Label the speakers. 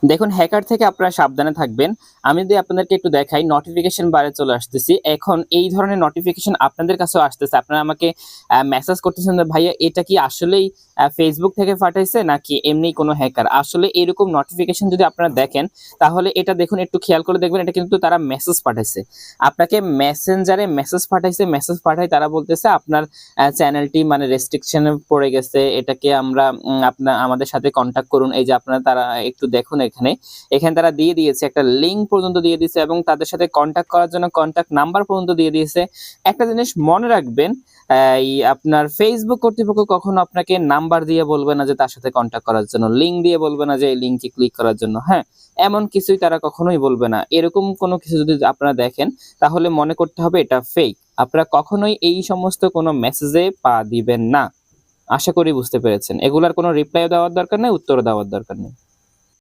Speaker 1: দেখুন, হ্যাকার থেকে আপনারা সাবধানে থাকবেন। আমি যদি আপনাদেরকে একটু দেখাই, নোটিফিকেশন বারে চলে আসতেছি। এখন এই ধরনের নোটিফিকেশন আপনাদের কাছেও আসতেছে। আপনারা আমাকে মেসেজ করতেছেন যে, "ভাইয়া এটা কি আসলেই Facebook থেকে পাঠাইছে নাকি এমনি কোনো হ্যাকার?" আসলে এরকম নোটিফিকেশন যদি আপনারা দেখেন, তাহলে এটা দেখুন, একটু খেয়াল করে দেখবেন, এটা কিন্তু তারা মেসেজ পাঠাইছে। আপনাকে মেসেঞ্জারে মেসেজ পাঠাইছে, মেসেজ পাঠায় তারা বলতেছে আপনার চ্যানেলটি মানে রেস্ট্রিকশন এ পড়ে গেছে। এটাকে আমরা আমাদের সাথে কনট্যাক্ট করুন। এই যে আপনারা তারা একটু দেখুন এখানে তারা দিয়ে দিয়েছে, একটা লিঙ্ক পর্যন্ত দিয়ে দিয়েছে এবং তাদের সাথে কনট্যাক্ট করার জন্য কনট্যাক্ট নাম্বার পর্যন্ত দিয়ে দিয়েছে। একটা জিনিস মনে রাখবেন, এই আপনার Facebook কর্তৃপক্ষ কখনো আপনাকে নাম্বার দিয়ে বলবে না যে তার সাথে কনট্যাক্ট করার জন্য, লিঙ্ক দিয়ে বলবে না যে এই লিঙ্কে ক্লিক করার জন্য, হ্যাঁ? এমন কিছুই তারা কখনোই বলবে না। এরকম কোনো কিছু যদি আপনারা দেখেন, তাহলে মনে করতে হবে এটা ফেক। আপনারা কখনোই এই সমস্ত কোনো মেসেজে পা দিবেন না। আশা করি বুঝতে পেরেছেন। এগুলার কোনো রিপ্লাইও দেওয়ার দরকার নেই, উত্তরও দেওয়ার দরকার নেই।